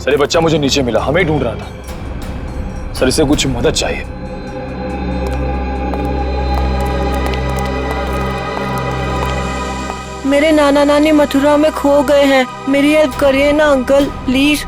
Sir ये बच्चा मुझे नीचे मिला, हमें ढूंढ रहा था। सर इसे कुछ मदद चाहिए। मेरे नाना नानी मथुरा में खो गए हैं, मेरी हेल्प करिए ना अंकल प्लीज।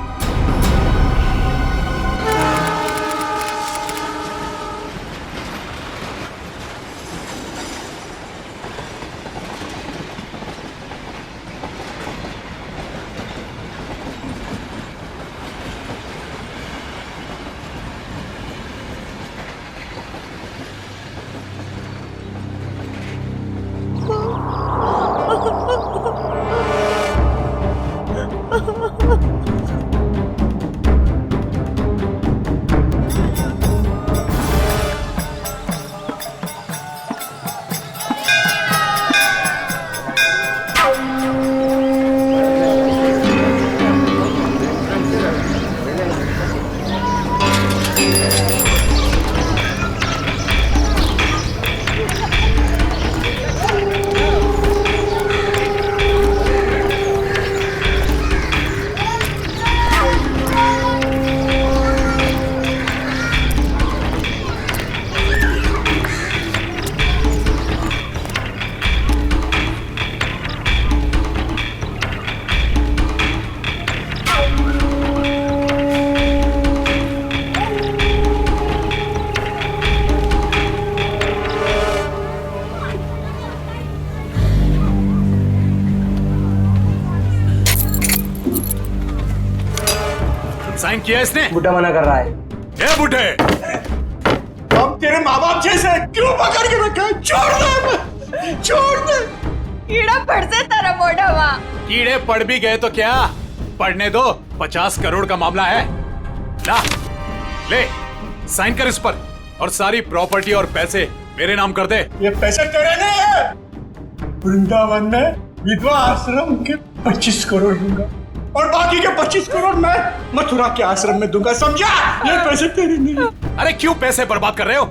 साइन किया इसने? बुड्ढा मना कर रहा है। ए बुड्ढे, हम तेरे माँ बाप जैसे क्यों पकड़ के रखा है? छोड़ दे, छोड़ दे। कीड़ा पड़ से तेरा मोटा वहाँ। कीड़े पड़ भी गए तो क्या, पढ़ने दो। 50 करोड़ का मामला है। ला, ले, साइन कर इस पर और सारी प्रॉपर्टी और पैसे मेरे नाम कर दे। ये पैसे तेरे नहीं है। वृंदावन में विधवा आश्रम के 25 करोड़ दूंगा और बाकी के 25 करोड़ मैं मथुरा के आश्रम में दूंगा, समझा? ये पैसे तेरे नहीं है। अरे क्यों पैसे बर्बाद कर रहे हो?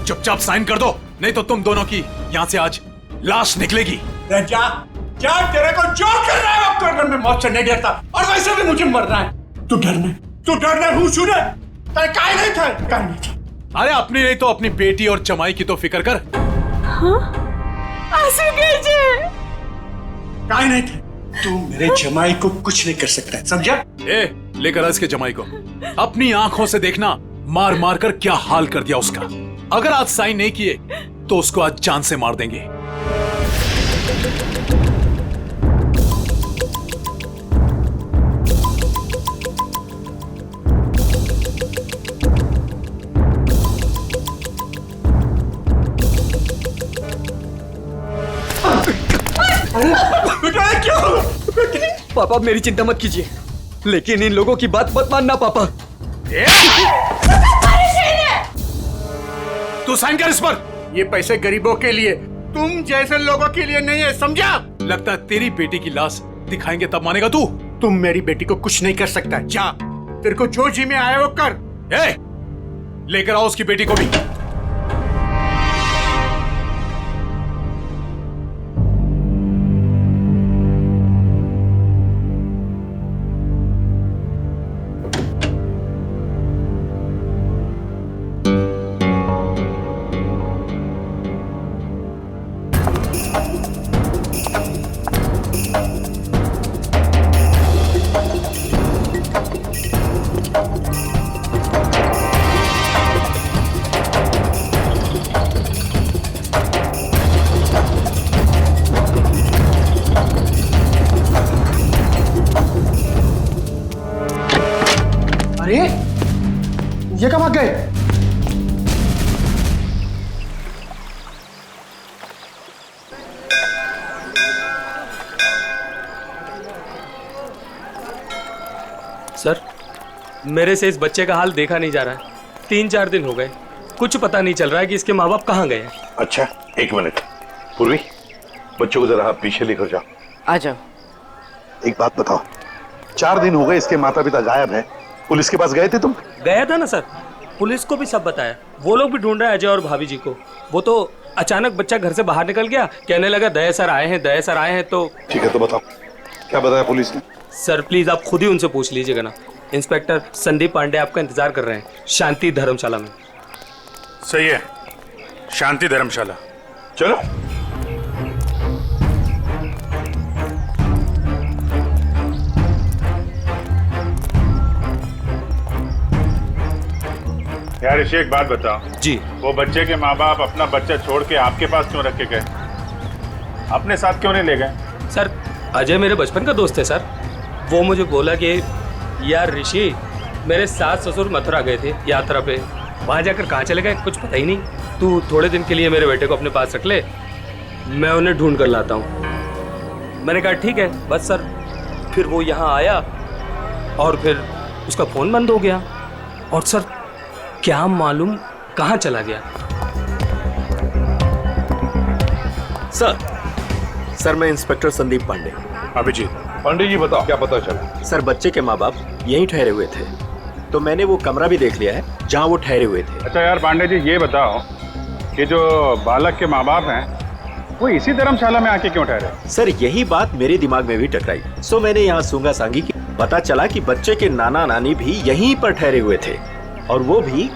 चुपचाप साइन कर दो, नहीं तो तुम दोनों की यहाँ से आज लाश निकलेगी। जा, जा, तेरे को जो कर रहा है वो करने में मौत से नहीं डरता, और वैसे भी मुझे मरना है। तू डरना हूँ सुने, काय नहीं था। अरे अपनी नहीं तो अपनी बेटी और जमाई की तो फिक्र कर। आंसू कीजिए। काय नहीं था। तू मेरे जमाई को कुछ नहीं कर सकता है, समझा? ए, लेकर आ इसके जमाई को। अपनी आंखों से देखना मार मार कर क्या हाल कर दिया उसका। अगर आज साइन नहीं किए तो उसको आज जान से मार देंगे। पापा मेरी चिंता मत कीजिए, लेकिन इन लोगों की बात मत मानना पापा। तू साइन कर इस पर। ये पैसे गरीबों के लिए, तुम जैसे लोगों के लिए नहीं है, समझा? लगता है तेरी बेटी की लाश दिखाएंगे तब मानेगा तू। तुम मेरी बेटी को कुछ नहीं कर सकता। जा, तेरे को जो जी में आया वो कर। ए, लेकर आओ उसकी बेटी को भी। अरे ये कब आ गए? सर, मेरे से इस बच्चे का हाल देखा नहीं जा रहा है। 3-4 दिन हो गए, कुछ पता नहीं चल रहा है कि इसके माँ बाप कहाँ गए हैं। अच्छा, एक मिनट। पूर्वी, बच्चों को जरा आप पीछे लेकर जाओ। आ जाओ। एक बात बताओ, 4 दिन हो गए इसके माता पिता गायब हैं। पुलिस के पास गए थे तुम? गया था ना सर, पुलिस को भी सब बताया। वो लोग भी ढूंढ रहे हैं अजय और भाभी जी को। वो तो अचानक बच्चा घर से बाहर निकल गया, कहने लगा दया सर आए हैं, दया सर आए हैं। तो ठीक है, तो बताओ क्या बताया पुलिस ने? सर प्लीज आप खुद ही उनसे पूछ लीजिएगा ना। इंस्पेक्टर संदीप पांडे आपका इंतजार कर रहे हैं शांति धर्मशाला में। सही है, शांति धर्मशाला। चलो। यार ऋषि, एक बात बताओ जी। वो बच्चे के माँ बाप अपना बच्चा छोड़ के आपके पास क्यों रख के गए? अपने साथ क्यों नहीं ले गए? सर अजय मेरे बचपन का दोस्त है सर। वो मुझे बोला कि यार ऋषि, मेरे सास ससुर मथुरा गए थे यात्रा पे, वहाँ जाकर कहाँ चले गए कुछ पता ही नहीं, तू थोड़े दिन के लिए मेरे बेटे को अपने पास रख ले, मैं उन्हें ढूंढ कर लाता हूँ। मैंने कहा ठीक है बस सर। फिर वो यहाँ आया और फिर उसका फ़ोन बंद हो गया और सर क्या मालूम कहाँ चला गया। सर मैं इंस्पेक्टर संदीप पांडे। अभिजीत। पंडित जी बताओ क्या पता चला? सर बच्चे के माँ बाप यहीं ठहरे हुए थे, तो मैंने वो कमरा भी देख लिया है जहाँ वो ठहरे हुए थे। अच्छा यार पांडे जी, ये बताओ कि जो बालक के माँ बाप हैं वो इसी धर्मशाला में आके क्यों ठहरे? सर यही बात मेरे दिमाग में भी टकराई, सो मैंने यहाँ सूंगा सांगी की। पता चला कि बच्चे के नाना नानी भी यहीं पर ठहरे हुए थे और वो भी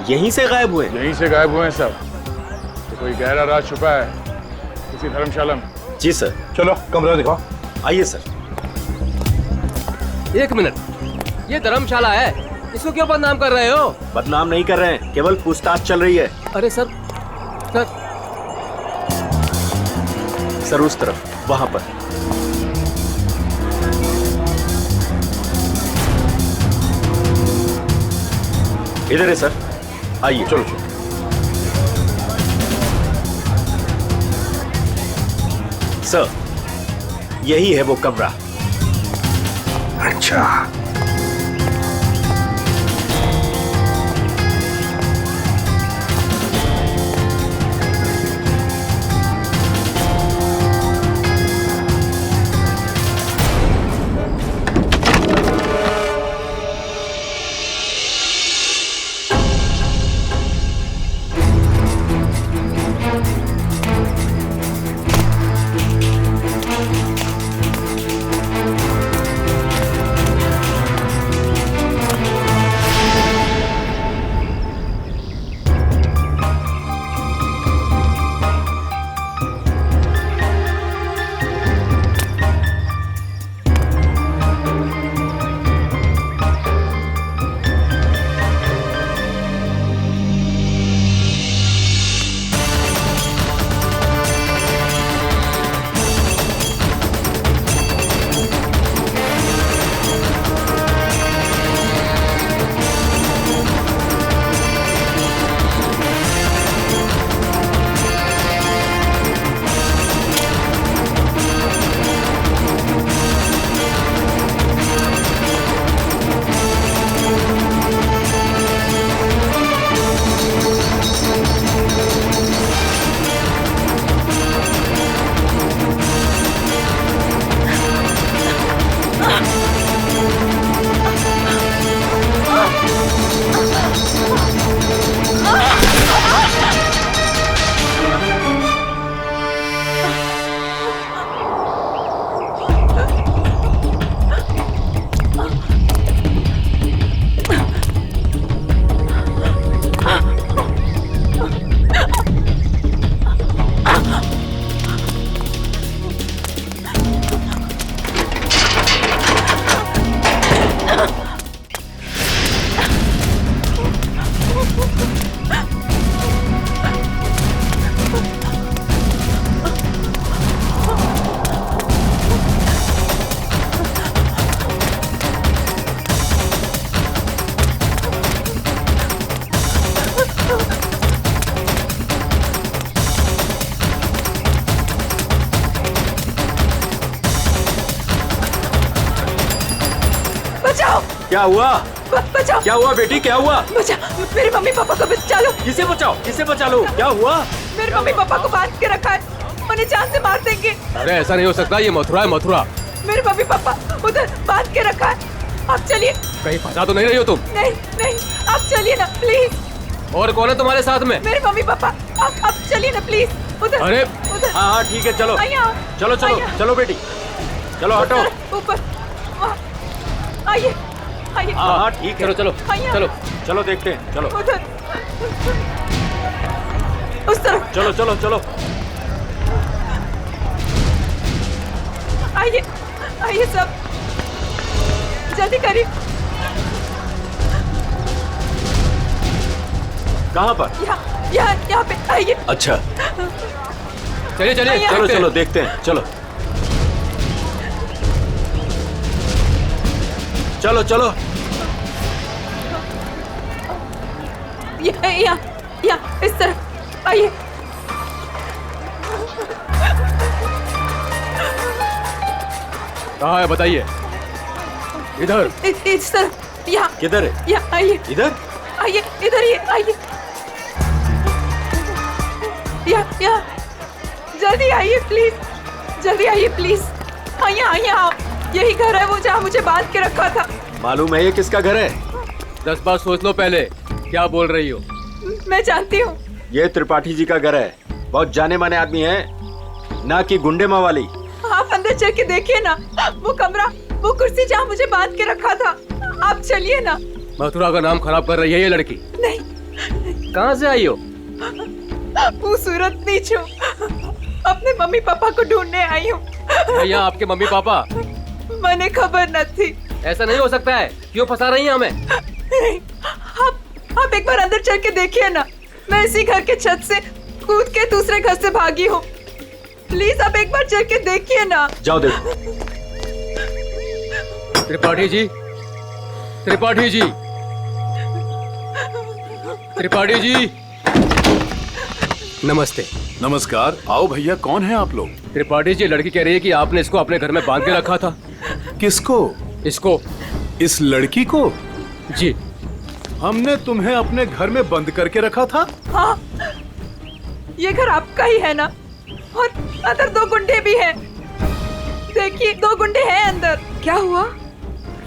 यहीं से गायब हुए। यहीं से गायब हुए हैं सब? तो कोई गहरा राज छुपा है इसी धर्मशाला में? जी सर। चलो कमरा दिखाओ। आइए सर। एक मिनट, ये धर्मशाला है, इसको क्यों बदनाम कर रहे हो? बदनाम नहीं कर रहे हैं, केवल पूछताछ चल रही है। अरे सर सर उस तरफ, वहां पर। इधर है सर, आइए। चलो चलो। सर यही है वो कमरा। अच्छा, क्या हुआ? बचाओ, क्या हुआ बेटी, क्या हुआ? बचाओ, मेरे मम्मी पापा को बचा लो। किसे बचाओ, किसे बचा लो? क्या हुआ? मेरे मम्मी पापा को बांध के रखा है, उन्हें जान से मार देंगे। अरे ऐसा नहीं हो सकता, ये मथुरा है मथुरा। मेरे मम्मी पापा उधर बांध के रखा है, आप चलिए। कहीं फंसा तो नहीं रही हो तुम? नहीं नहीं, आप चलिए ना प्लीज। और कौन है तुम्हारे साथ में? मेरे मम्मी पापा, आप चलिए ना प्लीज उधर। अरे उधर। हाँ हाँ ठीक है, चलो आइए आओ। चलो चलो आइए। चलो बेटी, चलो हटो। ऊपर वहाँ। आइए आइए। हाँ हाँ ठीक है। चलो चलो आइए। चलो चलो देखते हैं, चलो उधर, उस तरफ। चलो चलो चलो। आइए आइए सब, जल्दी करिए। कहाँ पर? यहाँ पे आइए। अच्छा चलिए चलिए आइए। चलो देखते हैं। चलो देखते हैं, चलो चलो चलो। यहाँ इस तरफ आइए। कहाँ है बताइए। इधर। इस तरफ। यहाँ किधर है? यहाँ आइए। इधर? आइए इधर ही आइए। यहाँ जल्दी आइए प्लीज, जल्दी आइए प्लीज। आइए आओ, यही घर है वो जहाँ मुझे बांध के रखा था। मालूम है ये किसका घर है? 10 बार सोच लो पहले क्या बोल रही हो। मैं जानती हूँ। ये त्रिपाठी जी का घर है। बहुत जाने माने आदमी है, ना कि गुंडे मवाली। आप अंदर चल के देखिए ना, वो कमरा, वो कुर्सी जहाँ मुझे बांध के रखा था। आप चलिए ना। मथुरा का नाम खराब कर रही है ये लड़की। नहीं। कहाँ से आई हो? वो सूरत नीच हूँ, अपने मम्मी पापा को ढूंढने आई हूँ। भैया आपके मम्मी पापा? मैंने खबर न थी। ऐसा नहीं हो सकता है, क्यों फंसा रही हैं हमें? नहीं, आप एक बार अंदर चल के देखिए ना। मैं इसी घर के छत से कूद के दूसरे घर से भागी हूँ। प्लीज आप एक बार चल के देखिए ना। जाओ देखो। त्रिपाठी जी, त्रिपाठी जी, त्रिपाठी जी, नमस्ते। नमस्कार। आओ भैया, कौन है आप लोग? त्रिपाठी जी, लड़की कह रही है कि आपने इसको अपने घर में बांध के रखा था। किसको? इसको। इस लड़की को? जी। हमने तुम्हें अपने घर में बंद करके रखा था? हाँ, ये घर आपका ही है ना? और अंदर 2 गुंडे भी हैं। देखिए 2 गुंडे हैं अंदर। क्या हुआ?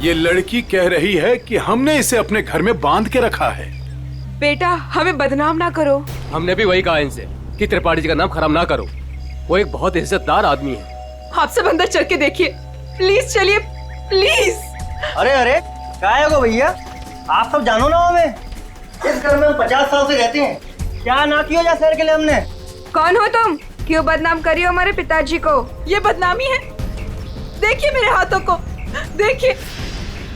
ये लड़की कह रही है कि हमने इसे अपने घर में बांध के रखा है। बेटा हमें बदनाम ना करो। हमने भी वही कहा इनसे कि त्रिपाठी जी का नाम खराब ना करो। वो एक बहुत इज्जतदार आदमी है। आप सब अंदर चल के देखिए, प्लीज चलिए प्लीज। अरे क्या हो भैया, आप सब जानो ना हमें। इस घर में हम 50 साल से रहते हैं। क्या ना किया जा शहर के लिए हमने। कौन हो तुम? क्यों बदनाम करियो हमारे पिताजी को? ये बदनामी है? देखिए मेरे हाथों को, देखिए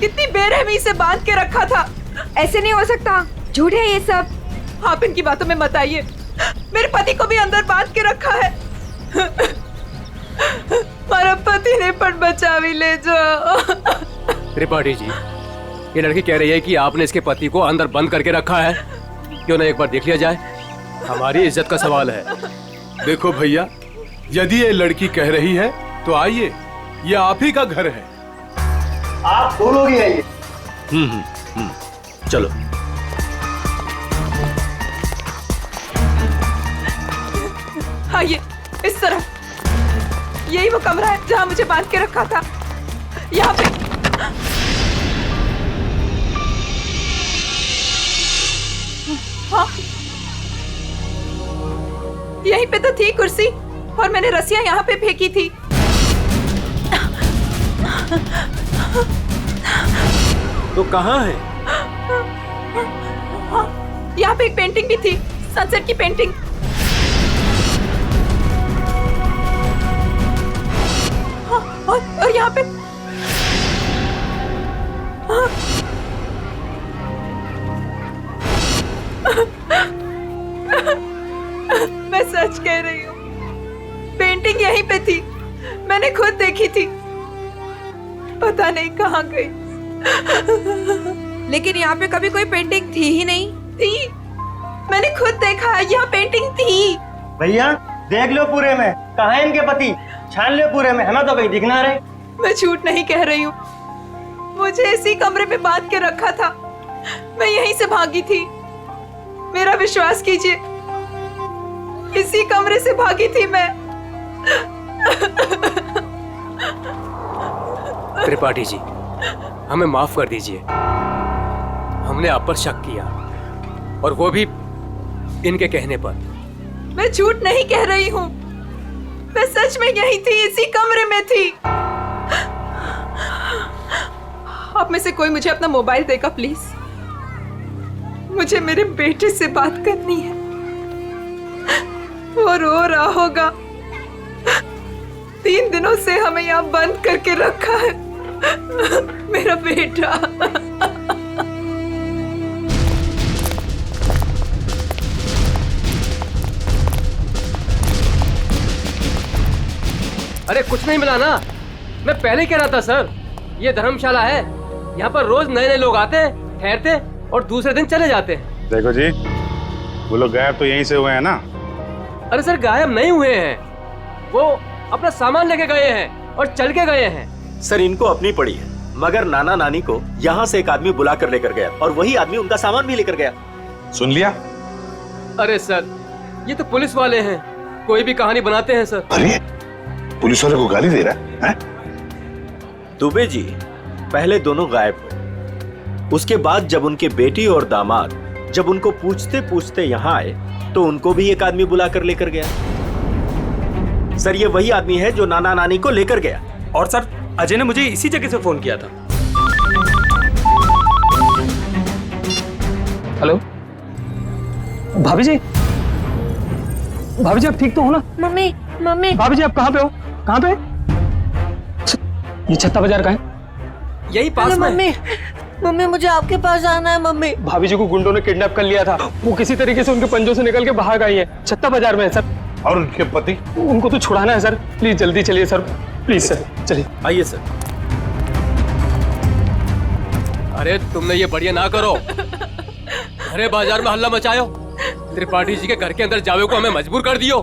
कितनी बेरहमी से बांध के रखा था। ऐसे नहीं हो सकता, झूठ है ये सब। आप इनकी बातों में मत आइए। मेरे पति को भी अंदर बांध के रखा है। हमारा पति ने पण बचा भी ले जाओ। त्रिपाठी जी, ये लड़की कह रही है कि आपने इसके पति को अंदर बंद करके रखा है। क्यों ना एक बार देख लिया जाए? हमारी इज्जत का सवाल है। देखो भैया, यदि ये लड़की कह रही है तो आइए, ये आप ही का घर है। आप 2 लोग ही आइए। चलो। आइए इस तरफ। यही वो कमरा है जहाँ मुझे बांध के रखा था। यहाँ पे। हाँ, यहीं पे तो थी कुर्सी और मैंने रस्सियाँ यहाँ पे फेंकी थी। तो कहाँ है? हाँ, यहाँ पे एक पेंटिंग भी थी, सनसेट की पेंटिंग। हाँ, और यहाँ पे हाँ। मैं सच कह रही हूँ, पेंटिंग यहीं पे थी। मैंने खुद देखी थी, पता नहीं कहाँ गई। लेकिन यहाँ पे कभी कोई पेंटिंग थी ही नहीं। थी, मैंने खुद देखा, यहाँ पेंटिंग थी। भैया देख लो पूरे में, कहाँ है इनके पति? छान लो पूरे में, हमें तो कहीं दिख ना रहे। मैं झूठ नहीं कह रही हूँ, मुझे इसी कमरे में बांध के रखा था। मैं यहीं से भागी थी, मेरा विश्वास कीजिए, इसी कमरे से भागी थी मैं। त्रिपाठी जी, हमें माफ कर दीजिए। हमने आप पर शक किया, और वो भी इनके कहने पर। मैं झूठ नहीं कह रही हूँ, मैं सच में यहीं थी, इसी कमरे में थी। आप में से कोई मुझे अपना मोबाइल देगा प्लीज। मुझे मेरे बेटे से बात करनी है। वो रो रहा होगा। 3 दिनों से हमें यहाँ बंद करके रखा है। मेरा बेटा। अरे कुछ नहीं मिला ना, मैं पहले ही कह रहा था सर, ये धर्मशाला है, यहाँ पर रोज नए नए लोग आते हैं, ठहरते और दूसरे दिन चले जाते हैं। देखो जी, वो लोग गायब तो यहीं से हुए हैं ना? अरे सर गायब नहीं हुए हैं, वो अपना सामान लेके गए हैं और चल के गए हैं। सर इनको अपनी पड़ी है, मगर नाना नानी को यहाँ से एक आदमी बुला कर लेकर गया और वही आदमी उनका सामान भी लेकर गया। सुन लिया? अरे सर ये तो पुलिस वाले हैं, कोई भी कहानी बनाते हैं सर। अरे पुलिस वाले को गाली दे रहा है? दुबे जी, पहले दोनों गायब हुए, उसके बाद जब उनके बेटी और दामाद जब उनको पूछते पूछते यहाँ आए तो उनको भी एक आदमी बुला कर लेकर गया। सर ये वही आदमी है जो नाना नानी को लेकर गया। और सर अजय ने मुझे इसी जगह से फोन किया था। हेलो भाभी जी, भाभी जी आप ठीक तो हो ना? Mummy mummy. भाभी जी आप कहाँ पे हो? कहाँ पे? ये छत्ता बाजार का है, यही पास में। मम्मी मम्मी मुझे आपके पास आना है मम्मी। भाभी जी को गुंडों ने किडनैप कर लिया था, वो किसी तरीके से उनके पंजों से निकल के भाग आई है, छत्ता बाजार में है सर। और उनके पति? उनको तो छुड़ाना है सर, प्लीज जल्दी चलिए सर, प्लीज सर चलिए। आइए सर। अरे तुमने ये बढ़िया ना करो, अरे बाजार में हल्ला मचायो, त्रिपाठी जी के घर के अंदर जावे को हमें मजबूर कर दियो।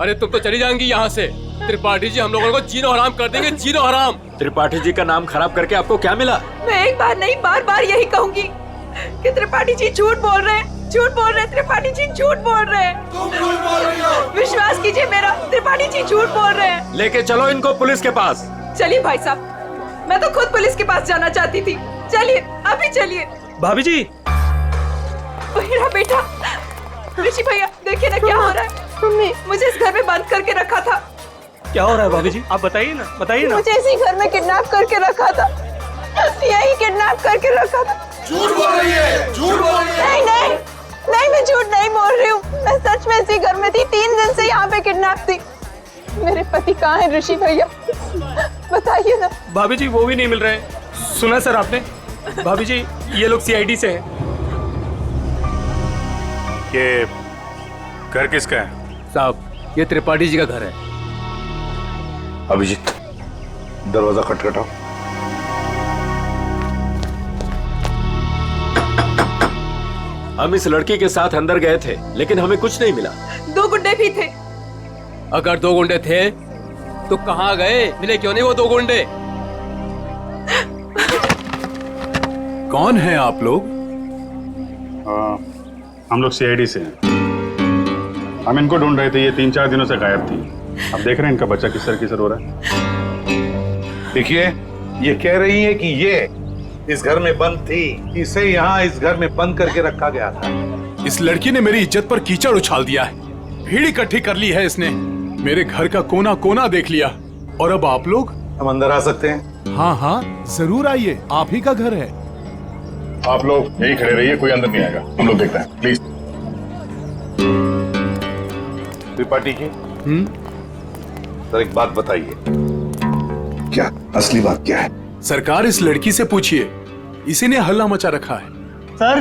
अरे तुम तो चली जाएंगी यहाँ से, त्रिपाठी जी हम लोगों को जीनो हराम कर देंगे, जीनो हराम। त्रिपाठी जी का नाम खराब करके आपको क्या मिला? मैं एक बार नहीं बार बार यही कहूंगी कि त्रिपाठी जी झूठ बोल रहे हैं, झूठ बोल रहे हैं, त्रिपाठी जी झूठ बोल रहे हैं। तुम झूठ बोल रही हो। विश्वास कीजिए मेरा, त्रिपाठी जी झूठ बोल रहे हैं। लेके चलो इनको पुलिस के पास। चलिए भाई साहब, मैं तो खुद पुलिस के पास जाना चाहती थी। चलिए अभी चलिए। भाभी जी। मेरा बेटा ऋषि भैया, देखिए ना क्या हो रहा है। मम्मी मुझे इस घर में बंद करके रखा था। क्या हो रहा है भाभी जी, आप बताइए ना, बताइए ना। मुझे इसी घर में किडनैप करके रखा था, यही किडनैप करके रखा था। झूठ बोल रही है, झूठ बोल रही है। नहीं नहीं नहीं, मैं झूठ नहीं बोल रही हूँ, मैं सच में इसी घर में थी। 3 दिन से यहाँ पे किडनैप थी। मेरे पति कहाँ है ऋषि भैया, बताइए ना। भाभी जी वो भी नहीं मिल रहे। सुना सर आपने? भाभी जी ये लोग CID से हैं। ये घर किसका है? साहब ये त्रिपाठी जी का घर है। अभिजीत दरवाजा खटखटाओ। हम इस लड़की के साथ अंदर गए थे लेकिन हमें कुछ नहीं मिला। 2 गुंडे भी थे। अगर 2 गुंडे थे तो कहाँ गए? मिले क्यों नहीं वो 2 गुंडे? कौन है आप लोग? हम लोग CID से हैं। हम इनको ढूंढ रहे थे, ये 3-4 दिनों से गायब थी। अब देख रहे हैं इनका बच्चा किसर हो रहा है। देखिए ये कह रही है कि ये इस घर में बंद थी, इसे यहाँ इस घर में बंद करके रखा गया था। इस लड़की ने मेरी इज्जत पर कीचड़ उछाल दिया है, भीड़ इकट्ठी कर ली है इसने, मेरे घर का कोना कोना देख लिया। और अब आप लोग? हम अंदर आ सकते हैं? हाँ हाँ जरूर आइए, आप ही का घर है। आप लोग यही खड़े रहिए, कोई अंदर नहीं आएगा, हम लोग देखते हैं प्लीज। त्रिपाठी जी सर एक बात बताइए, क्या असली बात क्या है? सरकार इस लड़की से पूछिए, इसी ने हल्ला मचा रखा है। सर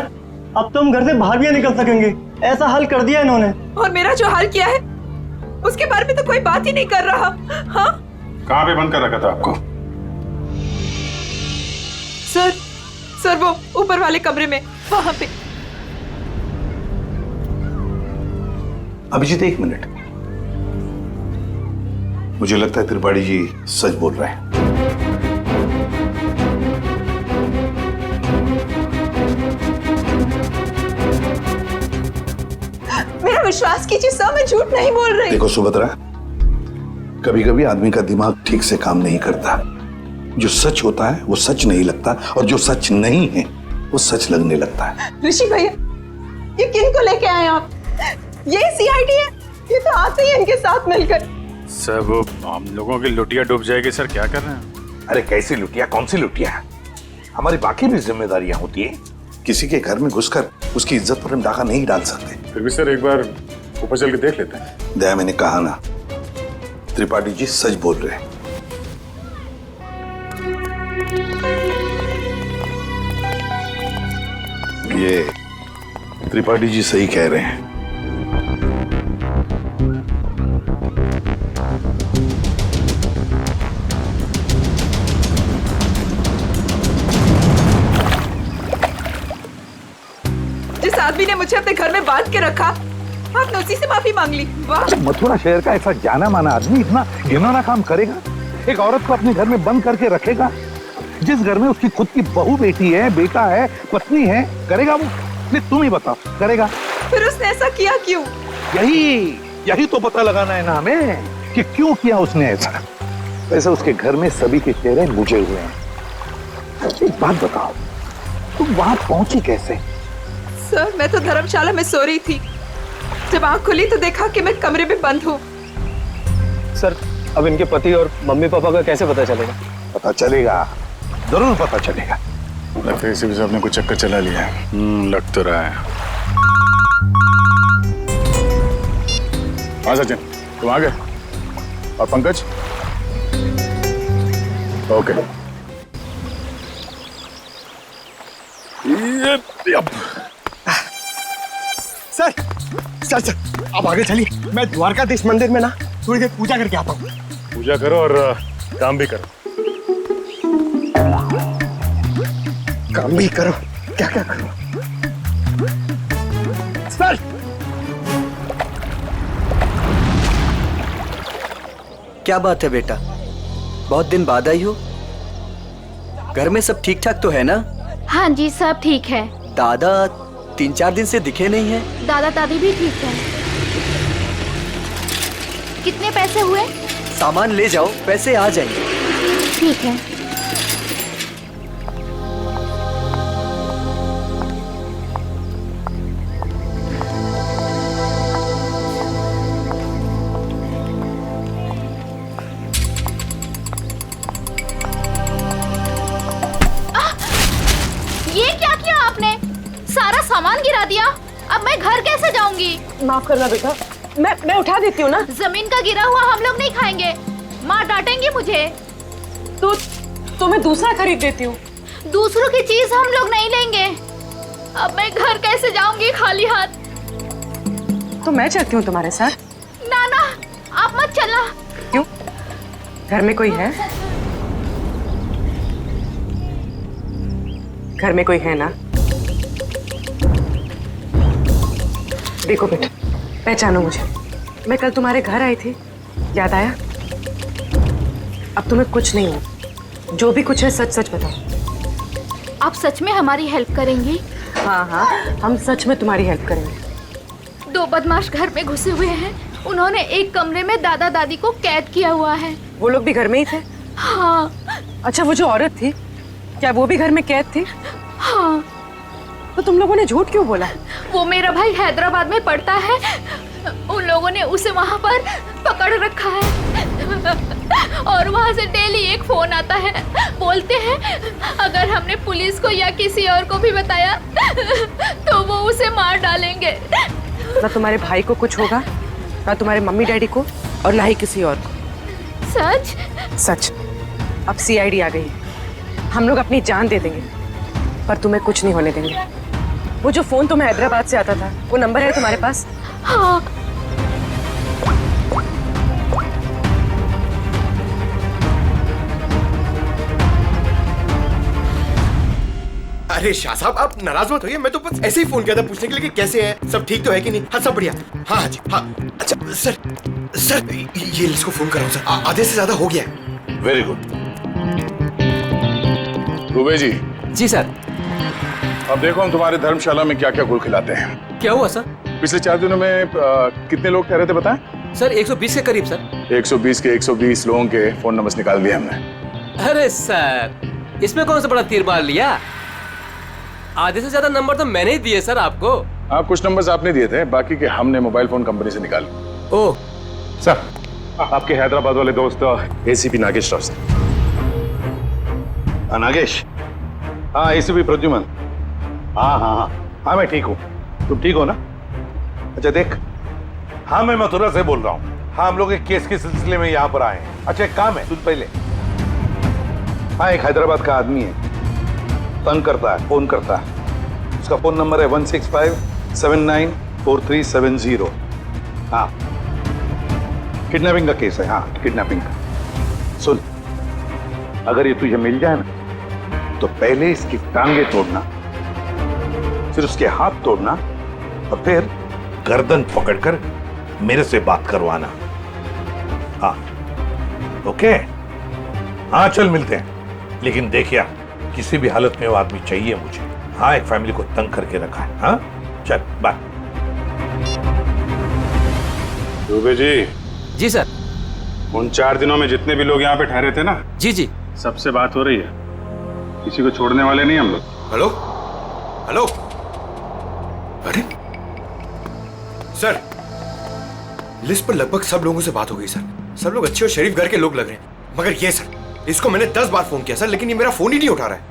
अब तो हम घर से बाहर भी नहीं निकल सकेंगे, ऐसा हाल कर दिया इन्होंने। और मेरा जो हाल किया है उसके बारे में तो कोई बात ही नहीं कर रहा। हाँ कहाँ पे बंद कर रखा था आपको? सर वो ऊपर वाले कमरे में, वहां पे। अभिजीत एक मिनट, मुझे लगता है त्रिपाठी जी सच बोल रहे हैं। मेरा विश्वास कीजिए सर, मैं झूठ नहीं बोल रही। देखो सुभद्रा, कभी कभी आदमी का दिमाग ठीक से काम नहीं करता। जो सच होता है वो सच नहीं लगता, और जो सच नहीं है वो सच लगने लगता है। ऋषि भैया ये किन को लेके आए आप? ये CID है, ये तो आते ही इनके साथ मिलकर। सर वो हम लोगों की लुटिया डूब जाएगी। सर क्या कर रहे हैं? अरे कैसी लुटिया, कौन सी लुटिया? हमारी बाकी भी जिम्मेदारियां होती है। किसी के घर में घुसकर उसकी इज्जत पर हम डाका नहीं डाल सकते। फिर भी सर एक बार ऊपर चल के देख लेते हैं। दया, मैंने कहा ना, त्रिपाठी जी सच बोल रहे हैं। ये त्रिपाठी जी सही कह रहे हैं। जिस आदमी ने मुझे अपने घर में बांध के रखा, आपने उसी से माफी मांग ली। वाह! मथुरा शहर का ऐसा जाना माना आदमी इतना घिनौना काम करेगा? एक औरत को अपने घर में बंद करके रखेगा? जिस घर में उसकी खुद की बहू बेटी है, बेटा है, पत्नी है, करेगा वो? नहीं, तुम ही बताओ, करेगा? फिर उसने ऐसा किया क्यों? यही तो पता लगाना है ना हमें कि क्यों किया उसने ऐसा। वैसे उसके घर में सभी के चेहरे बुझे हुए हैं। एक बात बताओ, तुम वहां पहुंची कैसे? सर, मैं तो धर्मशाला में सो रही थी। जब आंख खुली तो देखा कि मैं कमरे में बंद हूँ। सर, अब इनके पति और मम्मी पापा का कैसे पता चलेगा? पता चलेगा, जरूर पता चलेगा। लगता है इसी वजह से आपने कुछ चक्कर चला लिया है। लग तो रहा है। हाँ सचिन, तुम आ गए? और Pankaj? Okay. Sir sir sir आप आगे चलिए, मैं द्वारकाधीश मंदिर में ना थोड़ी देर पूजा करके आता हूँ। पूजा करो और काम भी करो। काम भी करो? क्या क्या करो? सर, क्या बात है बेटा, बहुत दिन बाद आई हो? घर में सब ठीक ठाक तो है ना? हाँ जी, सब ठीक है। दादा 3-4 दिन से दिखे नहीं है। दादा दादी भी ठीक है। कितने पैसे हुए? सामान ले जाओ, पैसे आ जाएंगे। ठीक है। ये क्या किया आपने? सारा सामान गिरा दिया। अब मैं घर कैसे जाऊंगी? माफ करना बेटा, मैं उठा देती हूँ ना। जमीन का गिरा हुआ हम लोग नहीं खाएंगे, माँ डांटेंगी मुझे। तो मैं दूसरा खरीद देती हूँ। दूसरों की चीज हम लोग नहीं लेंगे। अब मैं घर कैसे जाऊंगी खाली हाथ? तो मैं चलती हूँ तुम्हारे साथ। ना ना, आप मत चलना। क्यों? घर में कोई है? घर में कोई है ना? देखो बेटा, पहचानो मुझे। मैं कल तुम्हारे घर आई थी, याद आया? अब तुम्हें कुछ नहीं हो। जो भी कुछ है सच सच बताओ। आप सच में हमारी हेल्प करेंगी? हाँ हाँ, हम सच में तुम्हारी हेल्प करेंगे। 2 बदमाश घर में घुसे हुए हैं। उन्होंने एक कमरे में दादा दादी को कैद किया हुआ है। वो लोग भी घर में ही थे? हाँ। अच्छा, वो जो औरत थी, क्या वो भी घर में कैद थी? हाँ। तो तुम लोगों ने झूठ क्यों बोला? वो मेरा भाई हैदराबाद में पढ़ता है। उन लोगों ने उसे वहाँ पर पकड़ रखा है और वहाँ से डेली एक फोन आता है। बोलते हैं अगर हमने पुलिस को या किसी और को भी बताया तो वो उसे मार डालेंगे। ना तुम्हारे भाई को कुछ होगा, ना तुम्हारे मम्मी डैडी को, और ना ही किसी और को। सच? सच। अब CID आ गई। हम लोग अपनी जान दे देंगे, पर तुम्हें कुछ नहीं होने देंगे। वो जो फोन तुम्हें हैदराबाद से आता था, वो नंबर है तुम्हारे पास? हाँ। अरे शाह साहब, आप नाराज मत होइए। मैं तो बस ऐसे ही फोन किया था पूछने के लिए कि कैसे हैं, सब ठीक तो है कि नहीं। हाँ, सब बढ़िया। हाँ हाँ जी, हाँ। अच्छा सर ये इसको फोन कराओ सर, आधे से ज्यादा हो गया है। Very good. दुबे जी। जी सर। अब देखो हम तुम्हारे धर्मशाला में क्या क्या गुल खिलाते हैं। क्या हुआ सर? पिछले 4 दिनों में कितने लोग ठहरे थे बताएं? सर 120 के करीब सर। 120 के 120 लोगों के फोन नंबर निकाल दिए हमने। अरे सर, इसमें कौन सा बड़ा तीर मार लिया? आधे से ज्यादा नंबर तो मैंने ही दिए सर आपको। हाँ, कुछ नंबर्स आपने दिए थे, बाकी के हमने मोबाइल फोन कंपनी से निकाले। ओह सर, आपके हैदराबाद वाले दोस्त ACP नागेश राव से। नागेश, हाँ एसीपी प्रद्युमन। हाँ हाँ हाँ हाँ मैं ठीक हूँ, तुम ठीक हो ना? अच्छा देख, हाँ मैं मथुरा से बोल रहा हूँ। हाँ हम लोग एक केस के सिलसिले में यहाँ पर आए हैं। अच्छा एक काम है, सुन पहले। हाँ एक हैदराबाद का आदमी है, तंग करता है, फोन करता है। उसका फोन नंबर है 165794370। हाँ किडनैपिंग का केस है। हाँ किडनैपिंग का। सुन, अगर ये तुझे मिल जाए ना तो पहले इसकी टांगे तोड़ना, फिर उसके हाथ तोड़ना और फिर गर्दन पकड़कर मेरे से बात करवाना। हाँ ओके? हाँ चल मिलते हैं, लेकिन देखिए किसी भी हालत में वो आदमी चाहिए मुझे। हाँ एक फैमिली को तंग करके रखा है। हाँ चल बाय। दुबे जी। जी सर। उन 4 दिनों में जितने भी लोग यहाँ पे ठहरे थे ना, जी जी, सबसे बात हो रही है। किसी को छोड़ने वाले नहीं हम लोग। Hello hello. अरे सर, लिस्ट पर लगभग सब लोगों से बात हो गई सर। सब लोग अच्छे और शरीफ घर के लोग लग रहे हैं, मगर ये सर, इसको मैंने 10 बार फोन किया सर, लेकिन ये मेरा फोन ही नहीं उठा रहा है।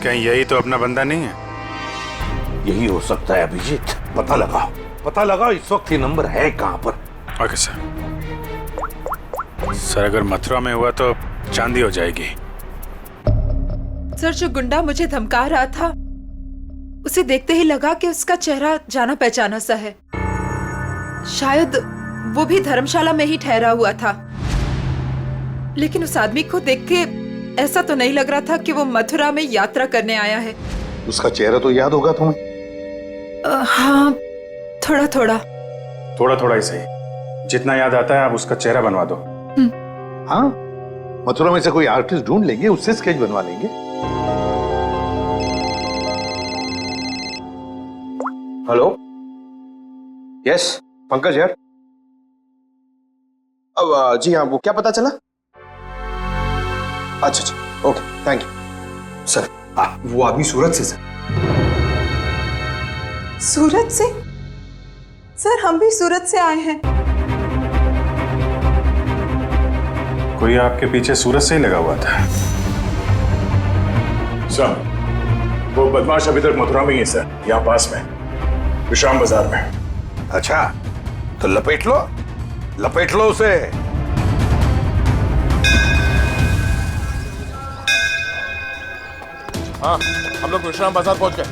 कहीं यही तो अपना बंदा नहीं है? यही हो सकता है अभिजीत, पता लगाओ, पता लगाओ इस वक्त ये नंबर है कहां पर। Okay sir. सर अगर मथुरा में हुआ तो चांदी हो जाएगी। सर जो गुंडा मुझे धमका रहा था, उसे देखते ही लगा कि उसका चेहरा जाना पहचाना सा है। शायद वो भी धर्मशाला में ही ठहरा हुआ था, लेकिन उस आदमी को देख के ऐसा तो नहीं लग रहा था कि वो मथुरा में यात्रा करने आया है। उसका चेहरा तो याद होगा तुम्हें? हाँ थोड़ा थोड़ा। थोड़ा थोड़ा ही सही, जितना याद आता है आप उसका चेहरा बनवा दो। हाँ मथुरा में से कोई आर्टिस्ट ढूंढ लेंगे, उससे स्केच बनवा लेंगे। हेलो, यस पंकज यार। अब जी हाँ, वो क्या पता चला? अच्छा अच्छा, ओके थैंक यू सर। वो आदमी सूरत से सर। सूरत से? सर हम भी सूरत से आए हैं। कोई आपके पीछे सूरत से ही लगा हुआ था? सर वो बदमाश अभी तक मथुरा में ही है सर, यहाँ पास में विश्राम बाजार में। अच्छा तो लपेट लो, लपेट लो उसे। हाँ हम लोग विश्राम बाजार पहुंच गए।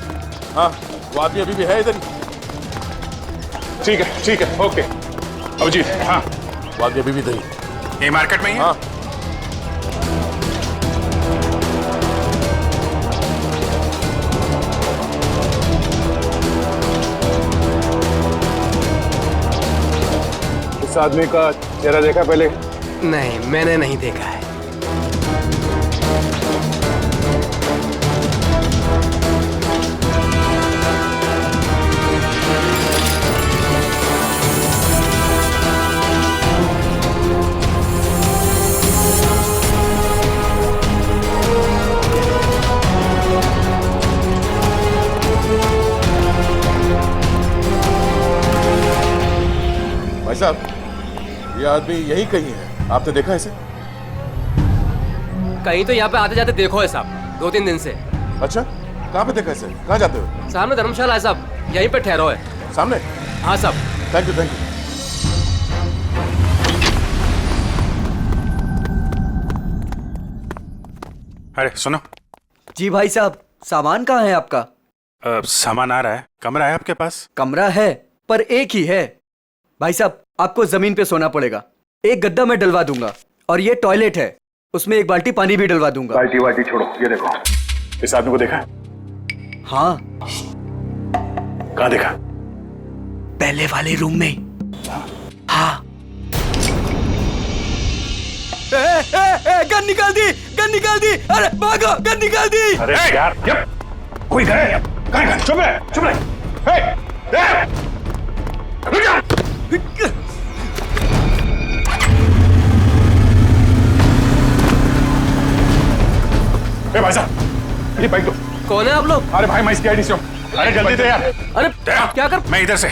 हाँ वो आदमी अभी भी है इधर ही। ठीक है ओके। अभिजीत। हाँ वो आदमी अभी भी इधर ही। ये मार्केट में ही है? हाँ। इस आदमी का चेहरा देखा पहले? नहीं मैंने नहीं देखा है। भाई साहब ये आदमी यही कहीं है, आपने देखा इसे? कहीं तो यहाँ पे आते जाते देखो है साहब, 2-3 दिन से। अच्छा कहाँ पे देखा इसे? कहाँ जाते हो? सामने धर्मशाला है साहब, यहीं पे ठहरो है। सामने? हाँ साहब। Thank you. अरे सुनो। जी भाई साहब, सामान कहाँ है आपका? सामान आ रहा है। कमरा है आपके पास? कमरा है पर एक ही है भाई साहब, आपको जमीन पे सोना पड़ेगा। एक गद्दा मैं डलवा दूंगा और ये टॉयलेट है, उसमें एक बाल्टी पानी भी डलवा दूंगा। बाल्टी छोड़ो, ये देखो इस आदमी को देखा? हाँ। कहाँ देखा? पहले वाले रूम में। हाँ। गन निकाल दी, गन निकाल दी। अरे भागो, गन निकाल दी। अरे यार कोई गए? चुप रहे। भाई साहब ये बाइक दो। कौन है आप लोग? अरे भाई मैं इसकी आईडी से हूँ। अरे जल्दी दे यार। अरे क्या कर? मैं इधर से।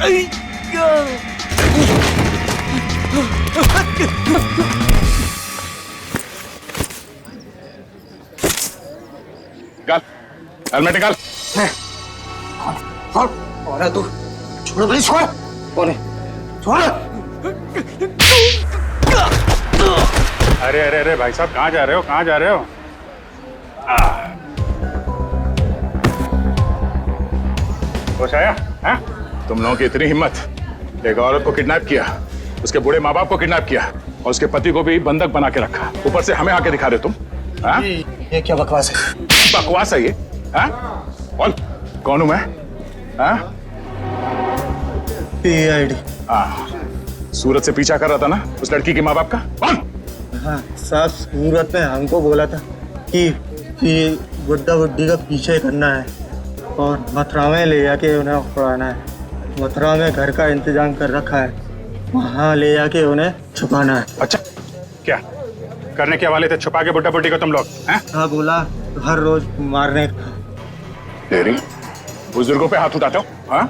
निकाल, हेलमेट निकाल। कौन है तू? छोड़ भाई, छोड़। कौन है? छोड़। अरे अरे अरे भाई साहब, कहाँ जा रहे हो, कहाँ जा रहे हो? होश आया? हाँ? तुम लोगों की इतनी हिम्मत, एक औरत को किडनैप किया, उसके बूढ़े माँ बाप को किडनैप किया और उसके पति को भी बंधक बना के रखा, ऊपर से हमें आके दिखा रहे हो तुम? हाँ? ये क्या बकवास है? बकवास है ये? हाँ? बोल, कौन हूं मैं? हाँ? PID। हाँ, सूरत से पीछा कर रहा था ना उस लड़की के माँ बाप का? कौन? हाँ साहब, सूरत में हमको बोला था कि बुड्ढा बुड्ढी का पीछे करना है और मथुरा में ले जाके उन्हें उड़ाना है। मथुरा में घर का इंतजाम कर रखा है, वहाँ ले जाके उन्हें छुपाना है। अच्छा, क्या करने के वाले थे? छुपा के बुड्ढा बुड्ढी को तुम लोग? हाँ, बोला हर रोज मारने का। तेरी बुजुर्गों पे हाथ उठाते हो? हाँ?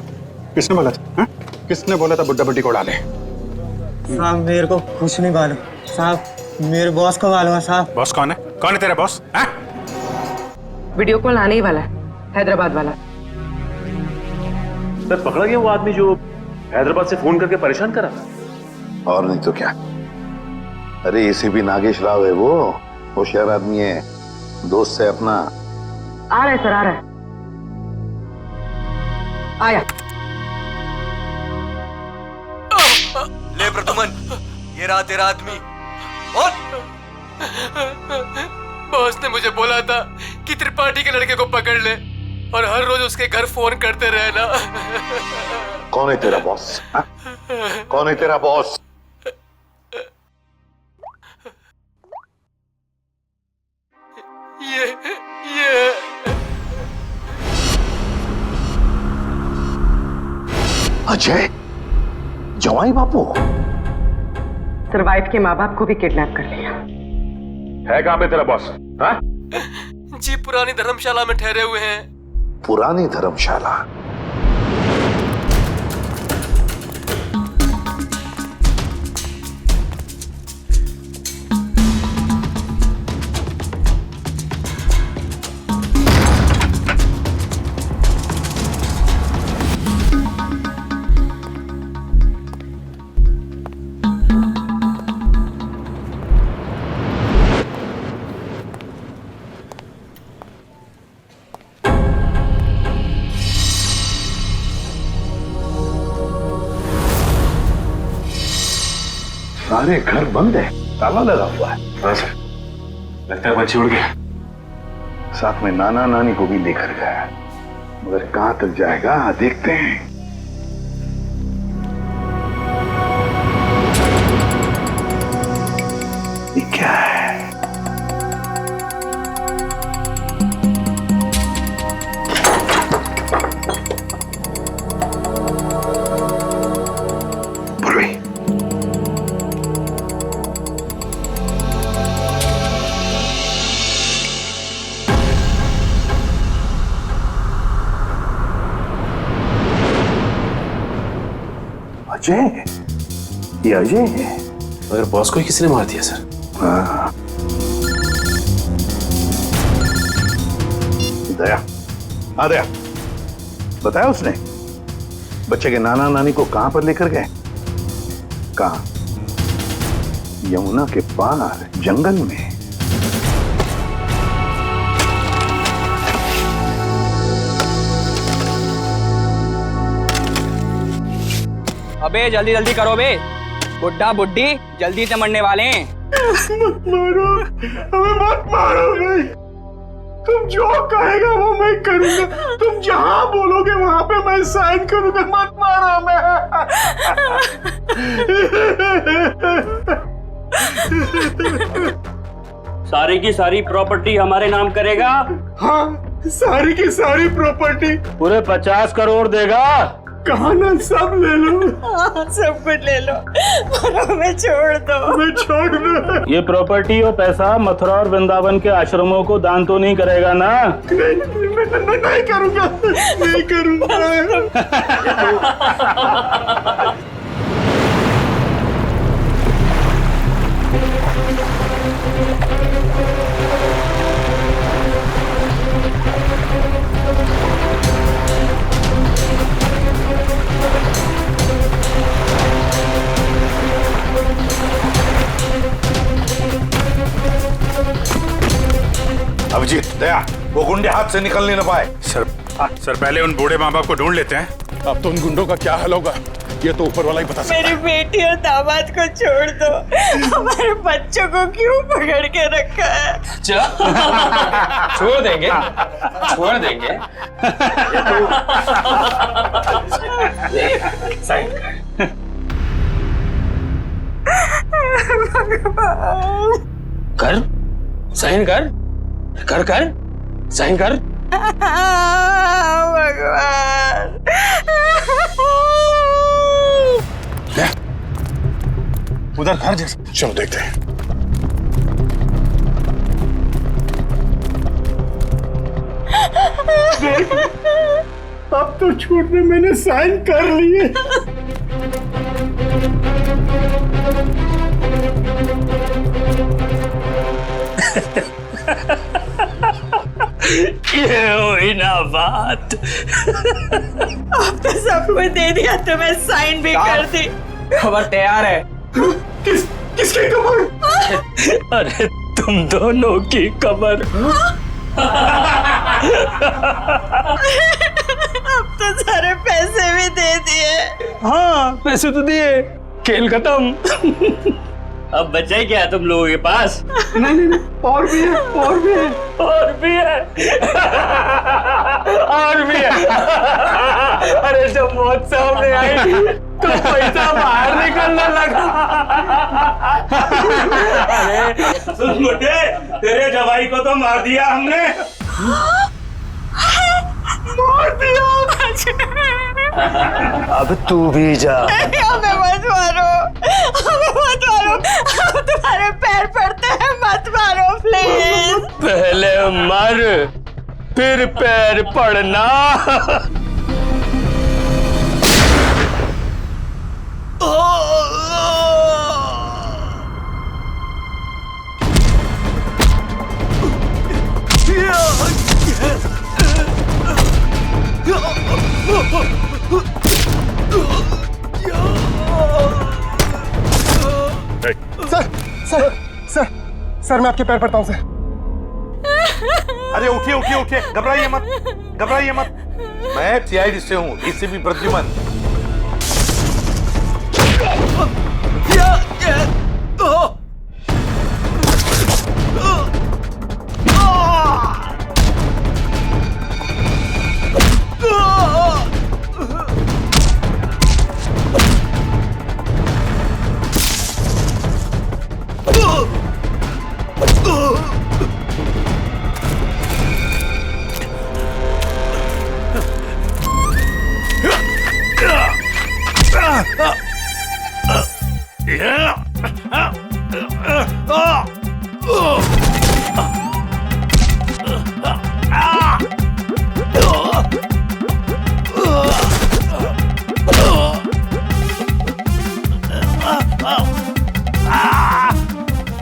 किसने बोला था? हाँ? किसने बोला था बुड्ढा बुड्ढी को उड़ा ले? साहब मेरे को कुछ नहीं मालूम साहब, मेरे बॉस को मालूम है साहब। बॉस कौन है? कौन है तेरा बॉस? हाँ? वीडियो कॉल आने ही वाला है, हैदराबाद वाला। सर, पकड़ा गया वो आदमी जो हैदराबाद से फोन करके परेशान करा था? और नहीं तो क्या। अरे ACP नागेश राव है वो, होशियार आदमी है, दोस्त है अपना। आ रहा है सर, आ रहा है। आया। ले प्रदुमन, ये रहा तेरा आदमी। और बॉस ने मुझे बोला था कि त्रिपाठी के लड़के को पकड़ ले और हर रोज उसके घर फोन करते रहना। कौन है तेरा बॉस? हाँ? कौन है तेरा बॉस? ये अजय, जवाई बापू। सर, वाइफ के माँ बाप को भी किडनैप कर लिया। है कहाँ पे तेरा बॉस? हाँ? जी पुरानी धर्मशाला में ठहरे हुए हैं। पुरानी धर्मशाला? सारे घर बंद है, ताला लगा हुआ है। हाँ सर, लगता है बच्ची उड़ गया। साथ में नाना नानी को भी लेकर गया, मगर कहां तक जाएगा देखते हैं। ये क्या है? अजय, ये अजय है। मगर बॉस को ही किसने मार दिया सर? हाँ। दया, हाँ दया, बताया उसने बच्चे के नाना नानी को कहां पर लेकर गए? कहां? यमुना के पार जंगल में। अबे जल्दी जल्दी करो बे, बुड्ढा बुड्ढी जल्दी से मरने वाले हैं। मत मारो, हमें मत मारो भाई। तुम जो कहेगा वो मैं करूंगा, तुम जहां बोलोगे वहां पे मैं साइन करूंगा। मत मारो हमें। सारी की सारी प्रॉपर्टी हमारे नाम करेगा? हाँ, सारी की सारी प्रॉपर्टी। पूरे 50 करोड़ देगा? कहा ना, सब ले लो। हाँ, सब कुछ ले लो, पर हमें हमें छोड़ दो। मैं छोड़ दो। ये प्रॉपर्टी और पैसा मथुरा और वृंदावन के आश्रमों को दान तो नहीं करेगा ना? नहीं करूंगा, नहीं करूंगा। अभिजीत, दया, वो गुंडे हाथ से निकल नहीं पाए। सर पहले उन बूढ़े माँ बाप को ढूंढ लेते हैं। अब तो उन गुंडों का क्या हाल होगा ये तो ऊपर वाला ही बता सकता है। मेरी बेटी और दामाद को छोड़ दो, हमारे बच्चों को क्यों पकड़ के रखा है? छोड़ देंगे, छोड़ देंगे। साइन कर, साइन कर, कर कर, साइन कर। भगवान, उधर घर जैसे, चलो देखते हैं। अब तो छोड़ने मैंने साइन कर लिए। ये हुई ना बात। अब तो सब कुछ दे दिया, तुम्हें साइन भी कर दी। खबर तैयार है। किसकी खबर? अरे तुम दोनों की खबर। अब तो सारे पैसे भी दे दिए। हाँ, पैसे तो दिए, खेल खत्म। अब बचा क्या तुम लोगों के पास? नहीं, और भी है, और भी है, और भी है, और भी है। अरे जब मौत सामने आई तो पैसा बाहर निकलने लगा। अरे सुन बुड्ढे, तेरे जवाई को तो मार दिया हमने। मार दिया। अब तू भी जा। हमें मत मारो, हमें मत मारो, हम तुम्हारे पैर पड़ते हैं, मत मारो प्लीज। पहले मर, फिर पैर पड़ना। सर मैं आपके पैर पड़ता हूँ सर। अरे उठिए उठिए उठिए, घबराइए मत, घबराइए मत। मैं सीआईडी से हूँ, एसीपी प्रद्युमन।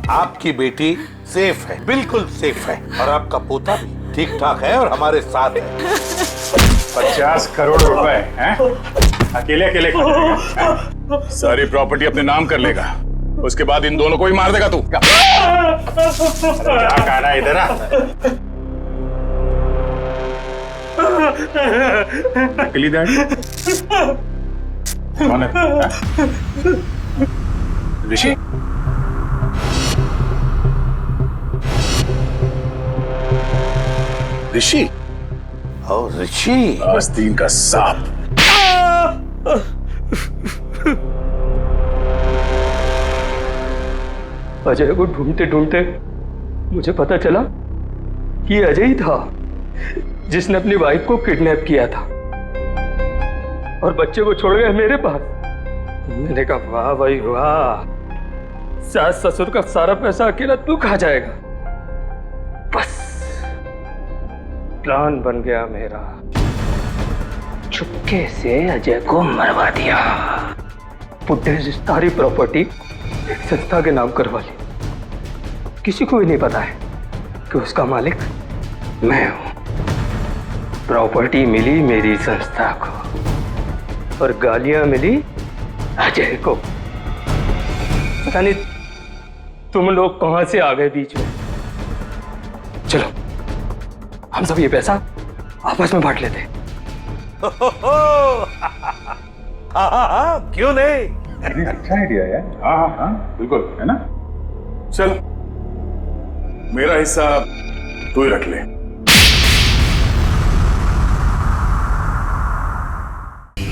आपकी बेटी सेफ है, बिल्कुल सेफ है, और आपका पोता भी ठीक ठाक है और हमारे साथ है। 50 करोड़ रुपए हैं? अकेले अकेले सारी प्रॉपर्टी अपने नाम कर लेगा, उसके बाद इन दोनों को ही मार देगा तू। क्या कहना है इधर? नकली डैडी कौन है? ऋषि? ऋषि? और ऋषि आस्तीन का सांप। अजय को ढूंढते ढूंढते मुझे पता चला कि अजय ही था जिसने अपनी वाइफ को किडनैप किया था और बच्चे को छोड़ गए मेरे पास। मैंने कहा वाह भाई वाह, सास ससुर का सारा पैसा अकेला तू खा जाएगा। बस प्लान बन गया मेरा। चुपके से अजय को मरवा दिया। बुड्ढे से सारी प्रॉपर्टी एक संस्था के नाम करवा ली। किसी को भी नहीं पता है कि उसका मालिक मैं हूं। प्रॉपर्टी मिली मेरी संस्था को और गालियां मिली अजय को। पता नहीं तुम लोग कहां से आ गए बीच में। चलो हम सब ये पैसा आपस में बांट लेते हैं। हाँ, क्यों नहीं? अच्छा आइडिया है। हाँ हाँ हाँ बिल्कुल, है ना। चल मेरा हिस्सा तू ही रख ले।